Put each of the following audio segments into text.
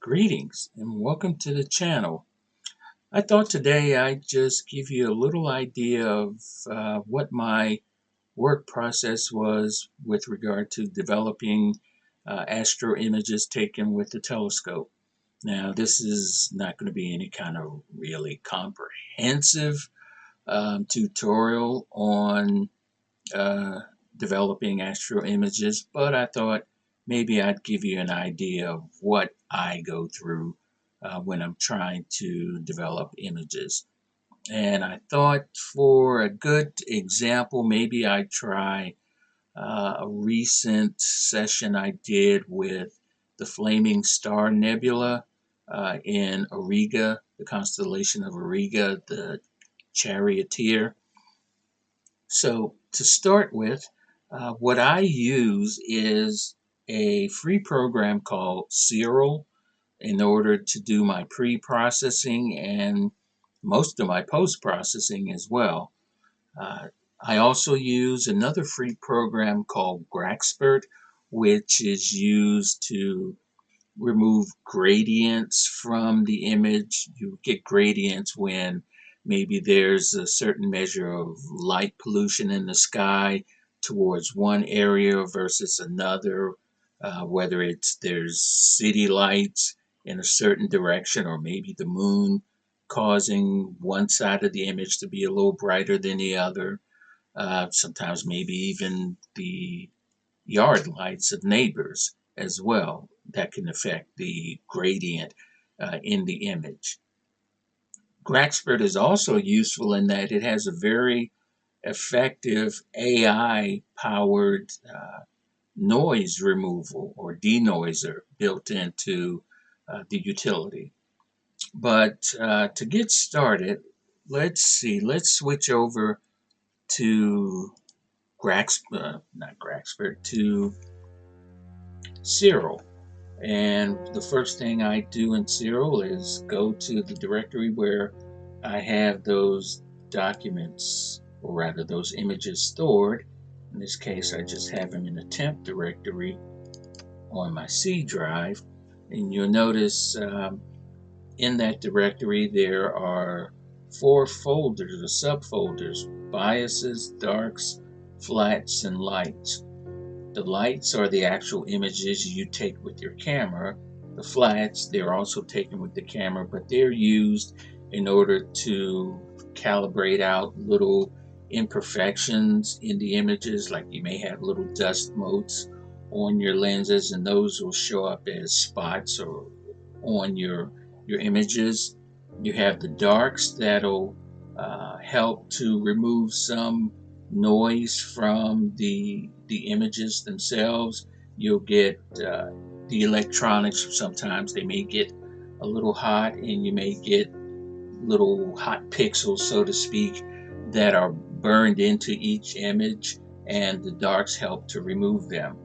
Greetings and welcome to the channel. I thought today I'd just give you a little idea of what my work process was with regard to developing astro images taken with the telescope. Now, this is not going to be any kind of really comprehensive tutorial on uh, developing astro images, but I thought maybe I'd give you an idea of what I go through when I'm trying to develop images. And I thought for a good example, maybe I'd try a recent session I did with the Flaming Star Nebula in Auriga, the constellation of Auriga, the charioteer. So to start with, what I use is a free program called Cyril in order to do my pre-processing and most of my post-processing as well. Uh, I also use another free program called Graxpert, which is used to remove gradients from the image. You get gradients when maybe there's a certain measure of light pollution in the sky towards one area versus another, whether there's city lights in a certain direction or maybe the moon causing one side of the image to be a little brighter than the other. Sometimes maybe even the yard lights of neighbors as well that can affect the gradient in the image. Graxpert is also useful in that it has a very effective AI powered noise removal or denoiser built into the utility. But to get started, let's switch over to not Graxpert, to Cyril. And the first thing I do in Cyril is go to the directory where I have those documents, or rather those images stored. In this case, I just have them in a temp directory on my C drive. And you'll notice in that directory there are 4 folders or subfolders: biases, darks, flats, and lights. The lights are the actual images you take with your camera. The flats, they're also taken with the camera, but they're used in order to calibrate out little imperfections in the images, like you may have little dust motes on your lenses, and those will show up as spots or on your images. You have the darks that'll help to remove some noise from the images themselves. You'll get the electronics. Sometimes they may get a little hot, and you may get little hot pixels, so to speak, that are burned into each image, and the darks help to remove them.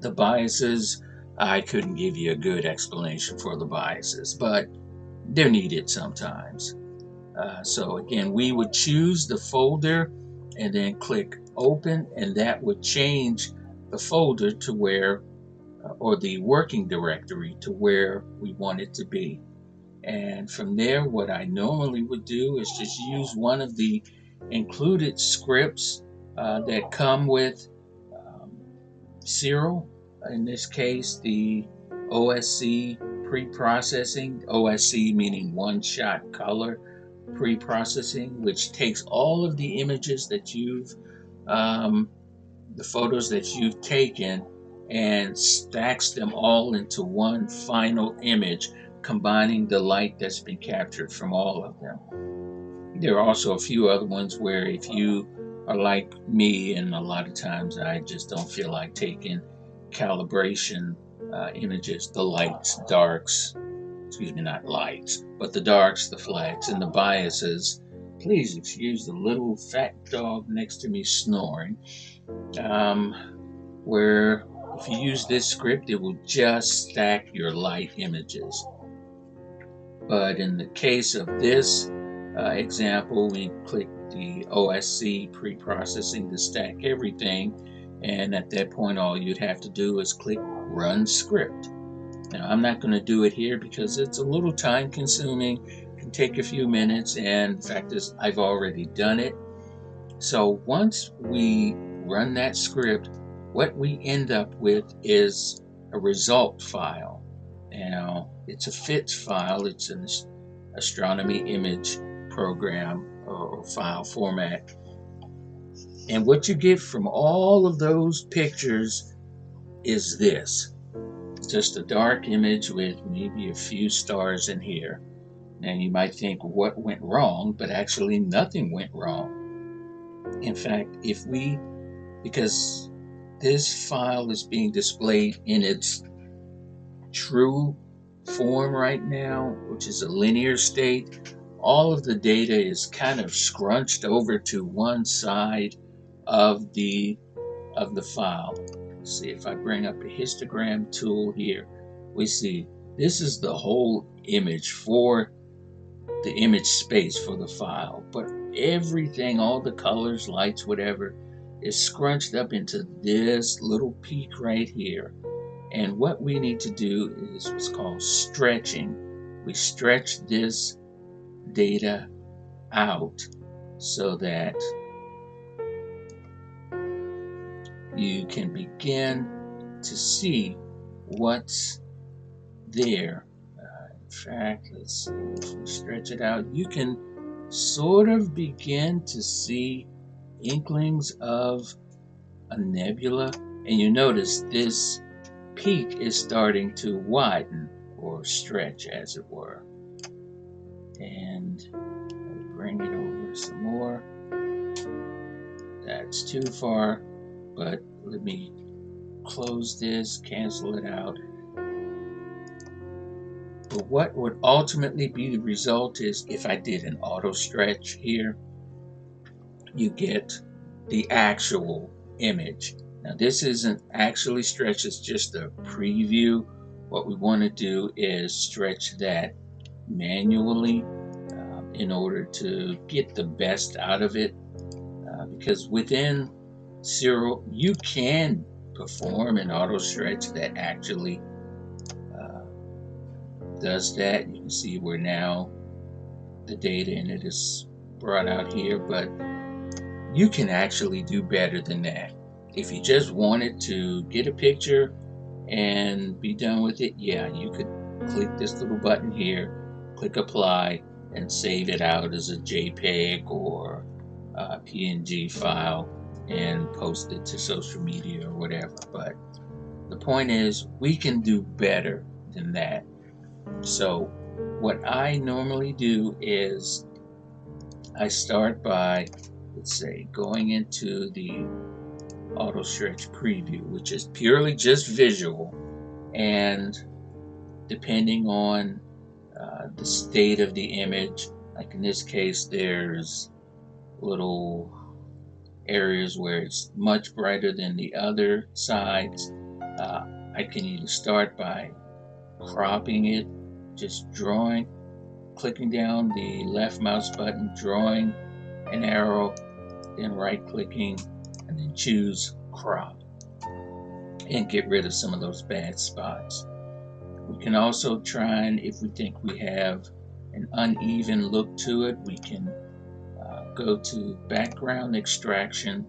The biases, I couldn't give you a good explanation for the biases, but they're needed sometimes. So again, we would choose the folder and then click open, and that would change the folder to where, or the working directory to where we want it to be. And from there, what I normally would do is just use one of the included scripts that come with um, Cyril. In this case, the OSC pre-processing, OSC meaning one-shot color pre-processing, which takes all of the images that um, the photos that you've taken and stacks them all into one final image, combining the light that's been captured from all of them. There are also a few other ones where if you are like me, and a lot of times I just don't feel like taking calibration images, the lights, darks, excuse me, not lights, but the darks, the flats, and the biases. Please excuse the little fat dog next to me snoring. Um, where if you use this script, it will just stack your light images. But in the case of this example, we click the OSC pre-processing to stack everything, and at that point all you'd have to do is click run script. Now, I'm not going to do it here because it's a little time consuming, it can take a few minutes, and the fact is I've already done it. So once we run that script, what we end up with is a result file. Now, it's a FITS file, it's an astronomy image program or file format. And what you get from all of those pictures is this. Just a dark image with maybe a few stars in here. Now you might think, what went wrong? But actually nothing went wrong. In fact, because this file is being displayed in its true form right now, which is a linear state, all of the data is kind of scrunched over to one side of the file. Let's see if I bring up a histogram tool here. We see this is the whole image for the image space for the file, but everything, all the colors, lights, whatever, is scrunched up into this little peak right here. And what we need to do is what's called stretching. We stretch this data out so that you can begin to see what's there. In fact, let's see, if we stretch it out, you can sort of begin to see inklings of a nebula, and you notice this peak is starting to widen or stretch, as it were. And I'll bring it over some more. That's too far, but let me close this, cancel it out. But what would ultimately be the result is, if I did an auto stretch here, you get the actual image. Now this isn't actually stretched, it's just a preview. What we want to do is stretch that manually in order to get the best out of it, because within Serial you can perform an auto stretch that actually does that. You can see where now the data in it is brought out here, but you can actually do better than that. If you just wanted to get a picture and be done with it, yeah, you could click this little button here, click apply, and save it out as a JPEG or a PNG file and post it to social media or whatever. But the point is, we can do better than that. So what I normally do is I start by, let's say, going into the auto stretch preview, which is purely just visual, and depending on the state of the image, like in this case there's little areas where it's much brighter than the other sides, I can either start by cropping it, just drawing, clicking down the left mouse button, drawing an arrow, then right clicking, and then choose crop and get rid of some of those bad spots. We can also try, and if we think we have an uneven look to it, we can go to background extraction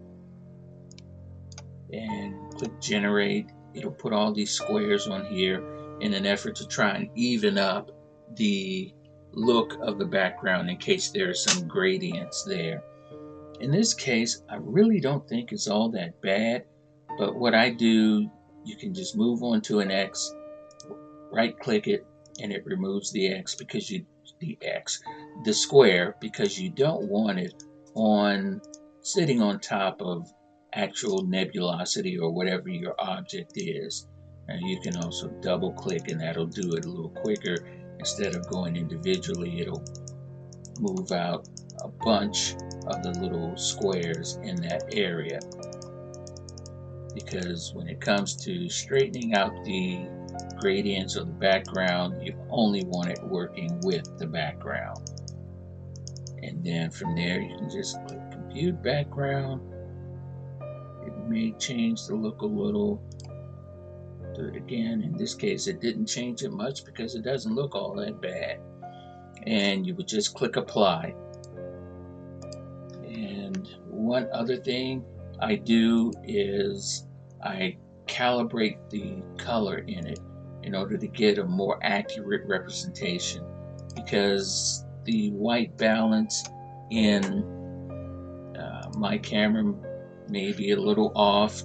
and click generate. It'll put all these squares on here in an effort to try and even up the look of the background in case there are some gradients there. In this case, I really don't think it's all that bad, but what I do, you can just move on to an X, right click it, and it removes the X because the square, because you don't want it sitting on top of actual nebulosity or whatever your object is. And you can also double click and that'll do it a little quicker. Instead of going individually, it'll move out a bunch of the little squares in that area. Because when it comes to straightening out the gradients or the background, you only want it working with the background. And then from there you can just click compute background. It may change the look a little. Do it again. In this case, it didn't change it much because it doesn't look all that bad. And you would just click apply. And one other thing I do is I calibrate the color in it in order to get a more accurate representation, because the white balance in my camera may be a little off.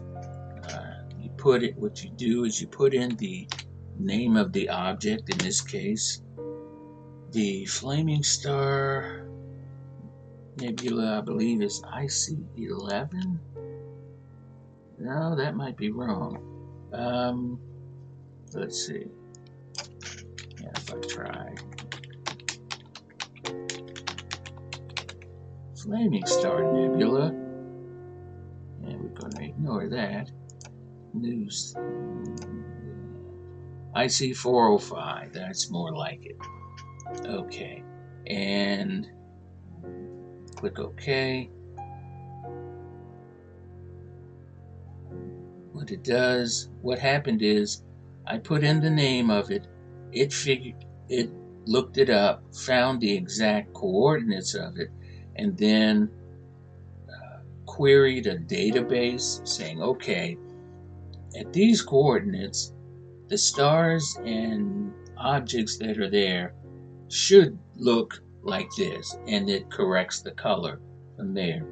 What you do is you put in the name of the object, in this case the Flaming Star Nebula, I believe is IC11. No, that might be wrong. Let's see. Yeah, if I try Flaming Star Nebula, and we're going to ignore that. News IC405. That's more like it. Okay, and click OK. What happened is I put in the name of it. It looked it up, found the exact coordinates of it, and then queried a database saying, okay, at these coordinates, the stars and objects that are there should look like this, and it corrects the color from there.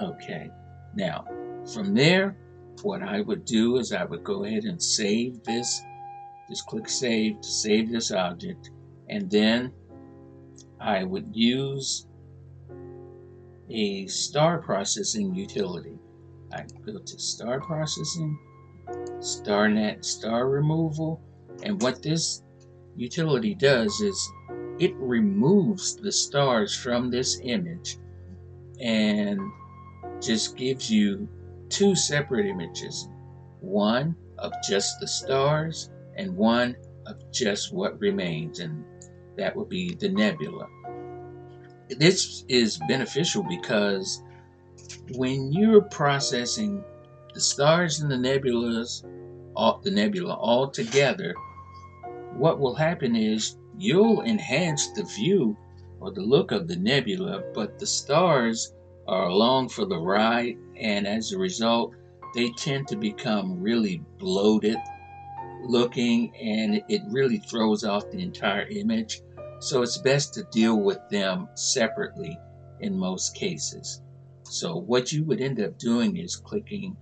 Okay, now from there, what I would do is I would go ahead and save this. Just click save to save this object, and then I would use a star processing utility. I go to star processing, star removal, and what this utility does is it removes the stars from this image and just gives you two separate images, one of just the stars and one of just what remains, and that would be the nebula. This is beneficial because when you're processing the stars and the nebula all together, what will happen is you'll enhance the view or the look of the nebula, but the stars are along for the ride, and as a result, they tend to become really bloated looking, and it really throws off the entire image. So it's best to deal with them separately in most cases. So what you would end up doing is clicking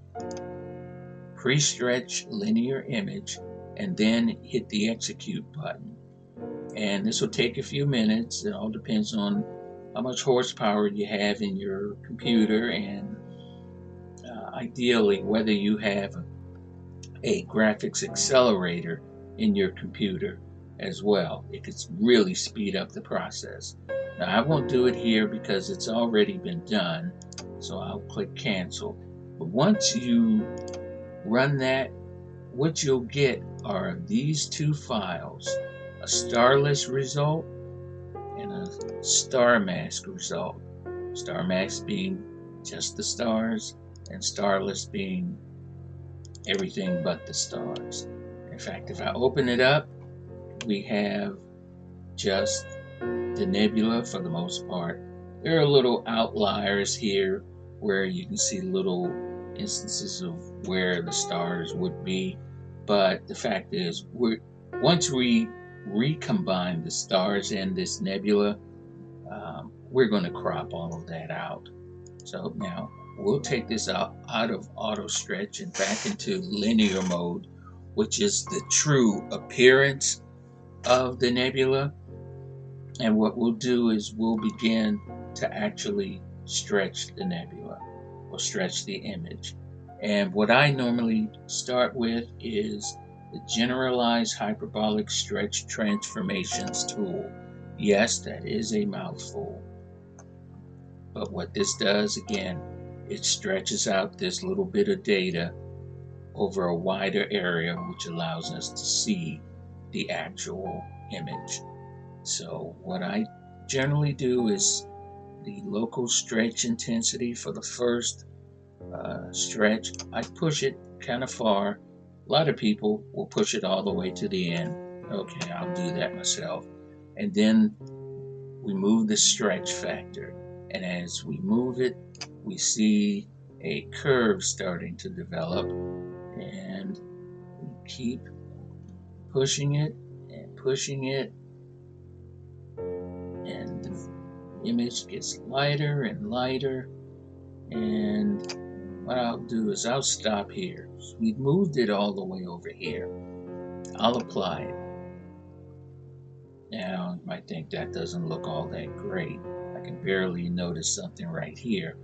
pre-stretch linear image and then hit the execute button. And this will take a few minutes. It all depends on how much horsepower you have in your computer, and ideally whether you have a graphics accelerator in your computer as well. It could really speed up the process. Now I won't do it here because it's already been done, so I'll click cancel. But once you run that, what you'll get are these two files, a starless result and a star mask result. Star mask being just the stars, and starless being everything but the stars. In fact, if I open it up, we have just the nebula for the most part. There are little outliers here where you can see little instances of where the stars would be, but the fact is, once we recombine the stars and this nebula, we're going to crop all of that out. So now we'll take this out of auto stretch and back into linear mode, which is the true appearance of the nebula. And what we'll do is we'll begin to actually stretch the nebula or stretch the image. And what I normally start with is the Generalized Hyperbolic Stretch Transformations tool. Yes, that is a mouthful. But what this does, again, it stretches out this little bit of data over a wider area, which allows us to see the actual image. So what I generally do is the local stretch intensity for the first stretch, I push it kind of far, A lot of people will push it all the way to the end. Okay, I'll do that myself. And then we move the stretch factor. And as we move it, we see a curve starting to develop. And we keep pushing it and pushing it. And the image gets lighter and lighter. And what I'll do is I'll stop here. So we've moved it all the way over here. I'll apply it. Now, you might think that doesn't look all that great. I can barely notice something right here.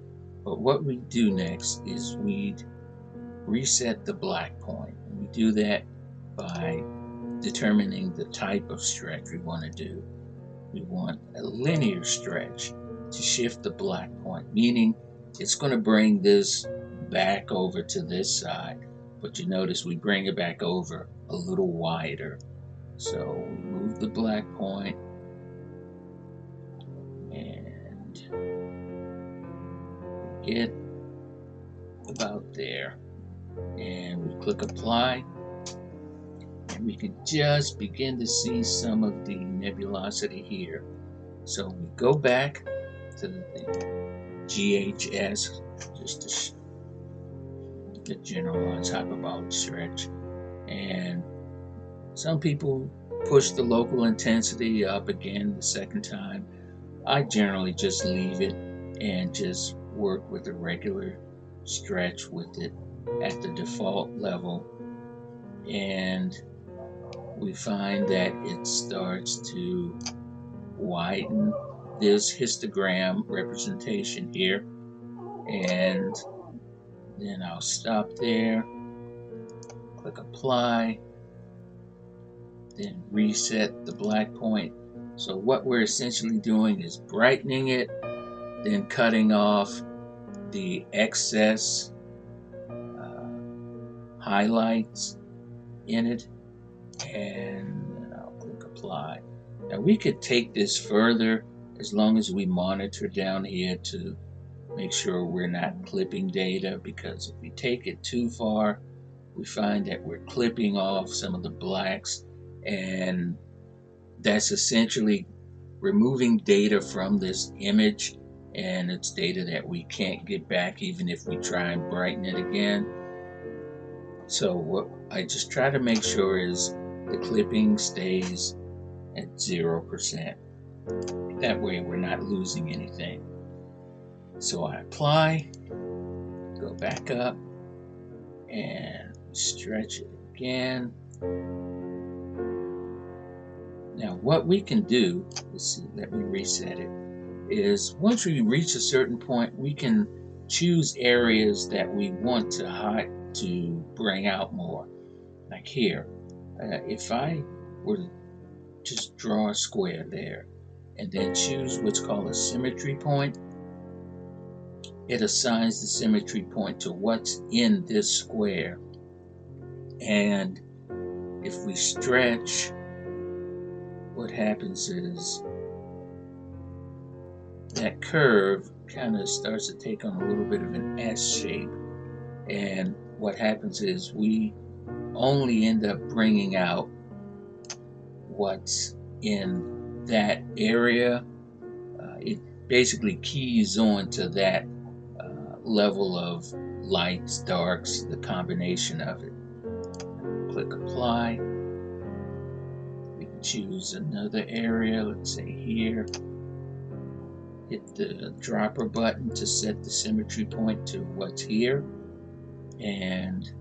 But what we do next is we reset the black point. And we do that by determining the type of stretch we want to do. We want a linear stretch to shift the black point, meaning it's going to bring this back over to this side. But you notice we bring it back over a little wider. So we move the black point and get about there. And we click apply. And we can just begin to see some of the nebulosity here. So we go back to the GHS, just the generalized hyperbolic stretch. And some people push the local intensity up again the second time. I generally just leave it and just work with a regular stretch with it at the default level. And we find that it starts to widen this histogram representation here. And then I'll stop there, click apply, then reset the black point. So what we're essentially doing is brightening it, then cutting off the excess highlights in it, and then I'll click apply. Now we could take this further as long as we monitor down here to make sure we're not clipping data, because if we take it too far, we find that we're clipping off some of the blacks, and that's essentially removing data from this image, and it's data that we can't get back even if we try and brighten it again. So what I just try to make sure is the clipping stays at 0%. That way we're not losing anything. So I apply, go back up, and stretch it again. Now what we can do, let's see, let me reset it, is once we reach a certain point, we can choose areas that we want to bring out more. Like here, if I were to just draw a square there and then choose what's called a symmetry point, it assigns the symmetry point to what's in this square. And if we stretch, what happens is that curve kind of starts to take on a little bit of an S shape. And what happens is we only end up bringing out what's in that area. It basically keys on to that level of lights, darks, the combination of it. Click apply. We can choose another area, let's say here. Hit the dropper button to set the symmetry point to what's here, and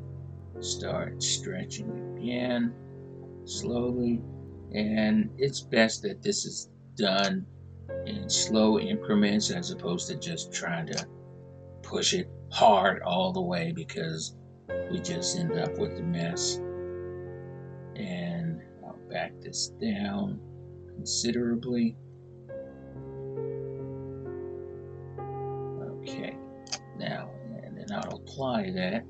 start stretching again slowly. And it's best that this is done in slow increments as opposed to just trying to push it hard all the way, because we just end up with a mess. And I'll back this down considerably. Okay, now, and then I'll apply that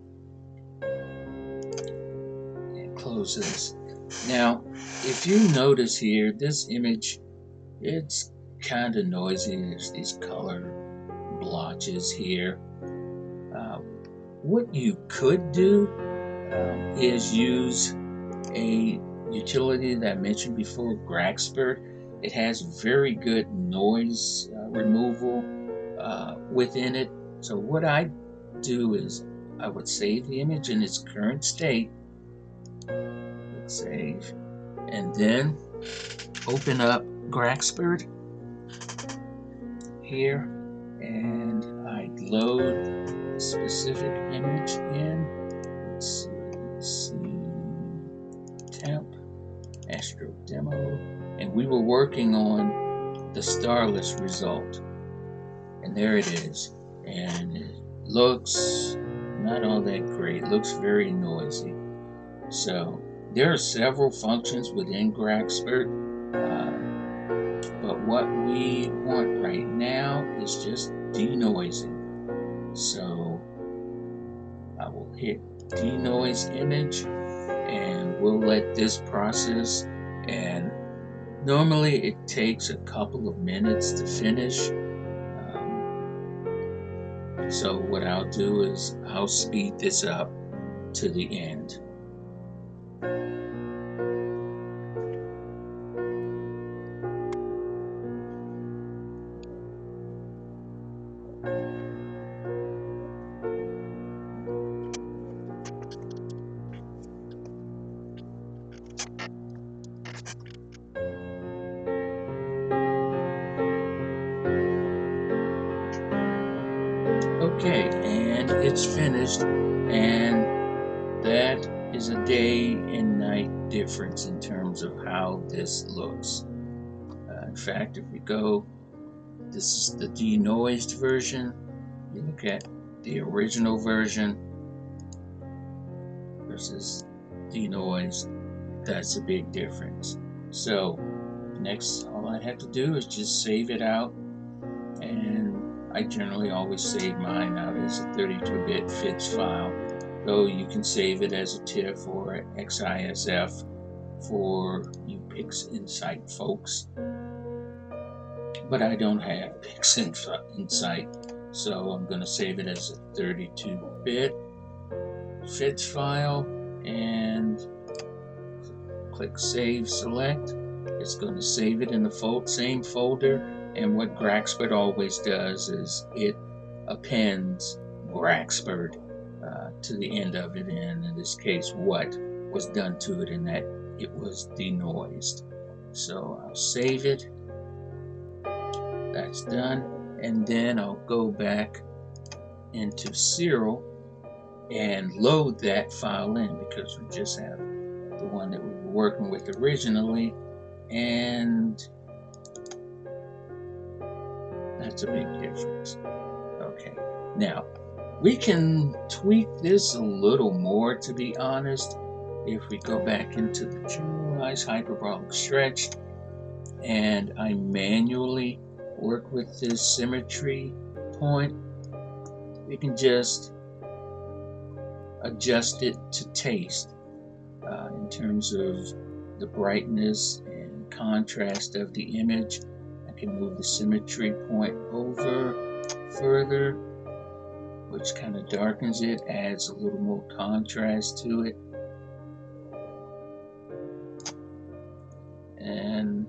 and close this. Now, if you notice here, this image, it's kind of noisy. There's these color blotches here. What you could do is use a utility that I mentioned before, Gragspert. It has very good noise removal within it. So what I do is I would save the image in its current state, click save, and then open up Gragspert here, and I load a specific image in. Let's see, temp, Astro Demo, and we were working on the starless result. And there it is. And it looks not all that great. It looks very noisy. So there are several functions within Gragspert, but what we want right now is just denoising. So I will hit denoise image, and we'll let this process, and normally it takes a couple of minutes to finish. So what I'll do is I'll speed this up to the end. Okay, and it's finished, and that is a day and night difference in terms of how this looks. In fact, if we go, this is the denoised version. You look at the original version versus denoised, that's a big difference. So next, all I have to do is just save it out, and I generally always save mine out as a 32-bit FITS file, though you can save it as a TIFF or XISF for you PixInsight folks. But I don't have PixInsight, so I'm going to save it as a 32-bit FITS file, and click Save Select. It's going to save it in the same folder, and what Gragspert always does is it appends Gragspert to the end of it, and in this case what was done to it, in that it was denoised. So I'll save it. That's done, and then I'll go back into Serial and load that file in, because we just have the one that we were working with originally, and that's a big difference. Okay, now we can tweak this a little more, to be honest. If we go back into the generalized hyperbolic stretch and I manually work with this symmetry point, we can just adjust it to taste in terms of the brightness and contrast of the image. I can move the symmetry point over further, which kind of darkens it, adds a little more contrast to it. And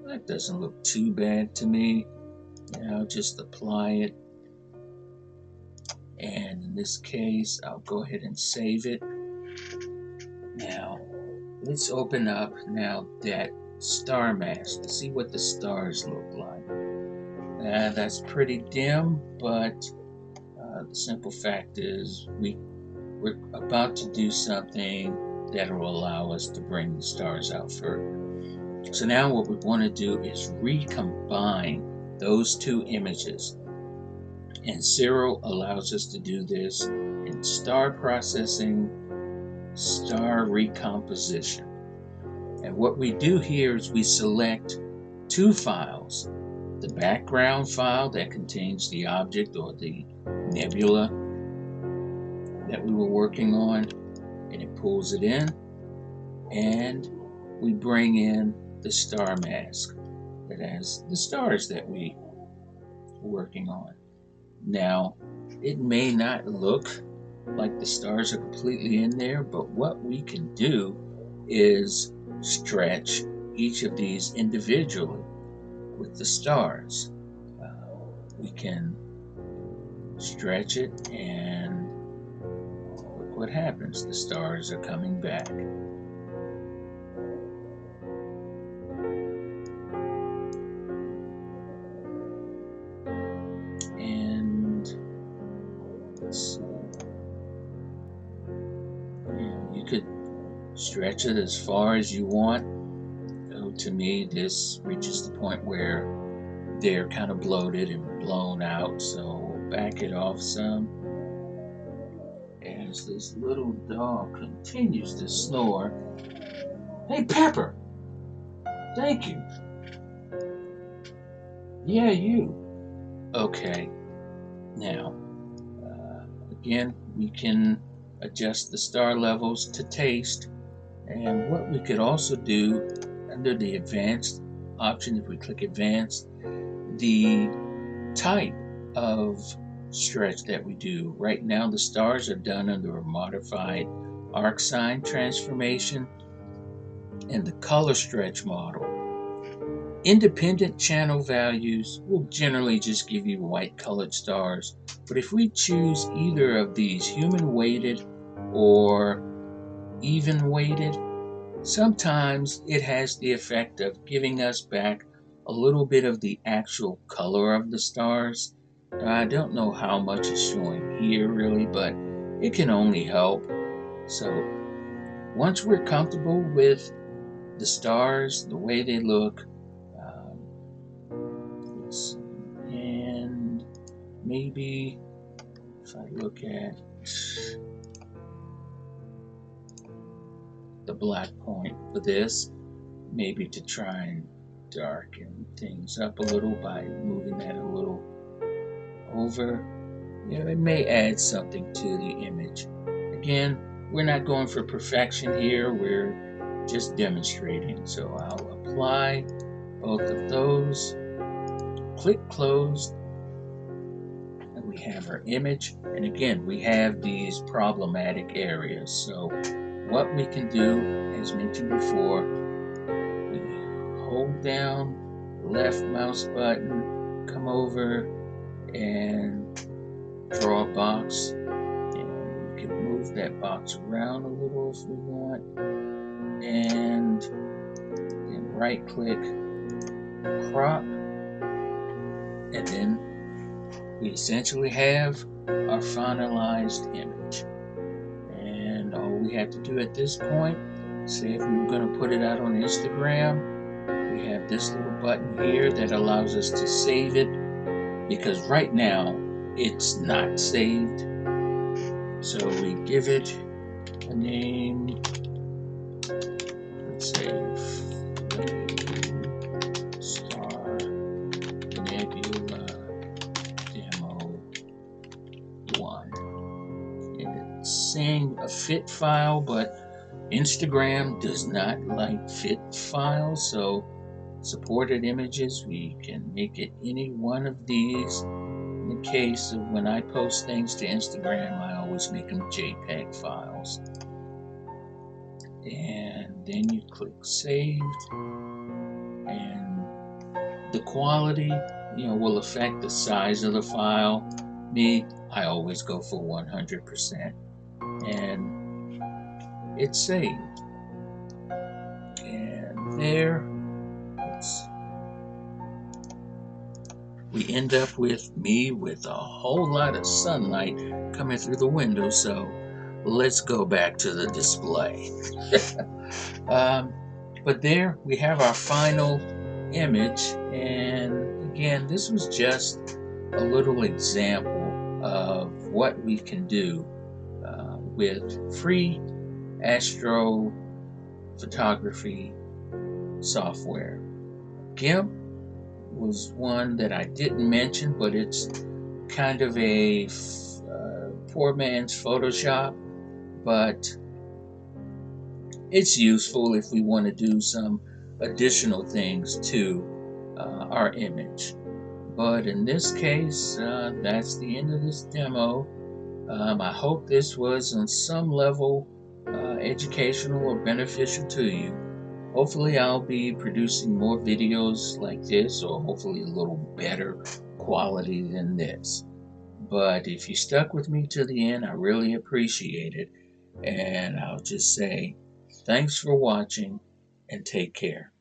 that doesn't look too bad to me. I'll just apply it. And in this case, I'll go ahead and save it. Now, let's open up now that star mask to see what the stars look like. That's pretty dim, but the simple fact is we're about to do something that will allow us to bring the stars out further. So now what we want to do is recombine those two images. And Serial allows us to do this in star processing, star recomposition. And what we do here is we select two files. The background file that contains the object or the nebula that we were working on, and it pulls it in, and we bring in the star mask that has the stars that we were working on. Now, it may not look like the stars are completely in there, but what we can do is stretch each of these individually with the stars. We can stretch it, and look what happens. The stars are coming back. And let's see. And you could stretch it as far as you want. So to me, this reaches the point where they're kind of bloated and blown out, so we'll back it off some. As this little dog continues to snore. Hey, Pepper! Thank you. Yeah, you. Okay, now, again, we can adjust the star levels to taste. And what we could also do under the advanced option, if we click advanced, the type of stretch that we do. Right now, the stars are done under a modified arc sign transformation and the color stretch model. Independent channel values will generally just give you white colored stars, but if we choose either of these, human weighted or even weighted, sometimes it has the effect of giving us back a little bit of the actual color of the stars. I don't know how much is showing here really, but it can only help. So once we're comfortable with the stars, the way they look, and maybe if I look at the black point for this, maybe to try and darken things up a little by moving that a little over, it may add something to the image. Again, we're not going for perfection here, we're just demonstrating. So I'll apply both of those, click close, and we have our image. And again, we have these problematic areas. So what we can do, as mentioned before, we hold down the left mouse button, come over and draw a box, and we can move that box around a little if we want, and then right click, crop, and then we essentially have our finalized image. And all we have to do at this point, say if we were going to put it out on Instagram, we have this little button here that allows us to save it, because right now it's not saved. So we give it a name, let's say Flaming Star Nebula Demo 1. And it's saying a fit file, but Instagram does not like fit files, so supported images, we can make it any one of these. In the case of when I post things to Instagram, I always make them JPEG files. And then you click saved, and the quality, will affect the size of the file. I always go for 100%, and it's saved. And there, we end up with me with a whole lot of sunlight coming through the window. So let's go back to the display. But there we have our final image, and again, this was just a little example of what we can do with free astro photography software. GIMP was one that I didn't mention, but it's kind of a poor man's Photoshop, but it's useful if we want to do some additional things to our image. But in this case, that's the end of this demo. I hope this was on some level educational or beneficial to you. Hopefully, I'll be producing more videos like this, or hopefully a little better quality than this. But if you stuck with me to the end, I really appreciate it. And I'll just say thanks for watching and take care.